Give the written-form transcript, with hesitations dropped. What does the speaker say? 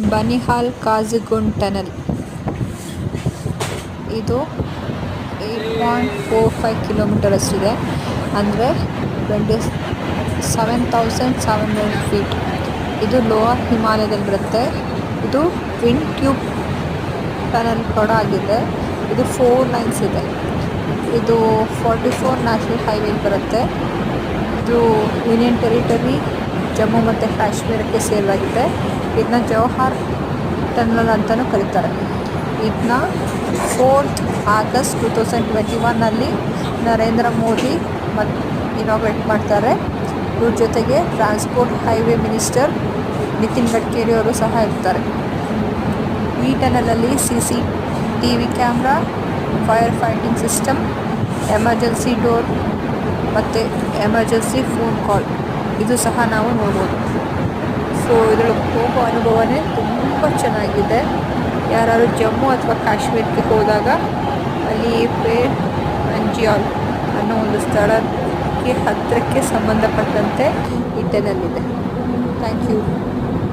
Banihal ಕಾಜಿಗುಂಡ್ tunnel. ಇದು 8.45 kilometre ಅಷ್ಟಿದೆ, ಅಂದರೆ 27,700 feet. ಇದು ಲೋವರ್ ಹಿಮಾಲಯದಲ್ಲಿ ಬರುತ್ತೆ. ಇದು ಟ್ವಿನ್ ಟ್ಯೂಬ್ ಟನಲ್ ಕೂಡ ಆಗಿದೆ. ಇದು 4 ಲೈನ್ಸ್ ಇದೆ. ಇದು 44 ನ್ಯಾಷನಲ್ ಹೈವೇ ಬರುತ್ತೆ. ಇದು ಯೂನಿಯನ್ ಟೆರಿಟರಿ ಜಮ್ಮು ಮತ್ತು ಕಾಶ್ಮೀರಕ್ಕೆ ಸೇರಿದೆ. ಇದನ್ನ ಜವಾಹರ್ ಟನಲ್ ಅಂತಲೂ ಕರೀತಾರೆ. ಇದನ್ನ 4th August 2021 Narendra Modi inaugurate ಮಾಡ್ತಾರೆ. ಇವ್ರ ಜೊತೆಗೆ transport highway minister Nitin Gadkari ಅವರು ಸಹ ಇರ್ತಾರೆ. ಈ ಟನಲಲ್ಲಿ CCTV camera, fire fighting system, emergency door ಮತ್ತು ಎಮರ್ಜೆನ್ಸಿ ಫೋನ್ ಕಾಲ್ ಇದು ಸಹ ನಾವು ನೋಡ್ಬೋದು. ಸೊ ಇದರೊಳಗೆ ಹೋಗೋ ಅನುಭವನೇ ತುಂಬ ಚೆನ್ನಾಗಿದೆ. ಯಾರಾದ್ರು ಜಮ್ಮು ಅಥವಾ ಕಾಶ್ಮೀರಕ್ಕೆ ಹೋದಾಗ ಅಲ್ಲಿ ಪೇರ್ ಅಂಜಿಯಾಲ್ ಅನ್ನೋ ಒಂದು ಸ್ಥಳಕ್ಕೆ ಹತ್ತಿರಕ್ಕೆ ಸಂಬಂಧಪಟ್ಟಂತೆ ಈ ಟನಲ್ ಇದೆ. Thank you.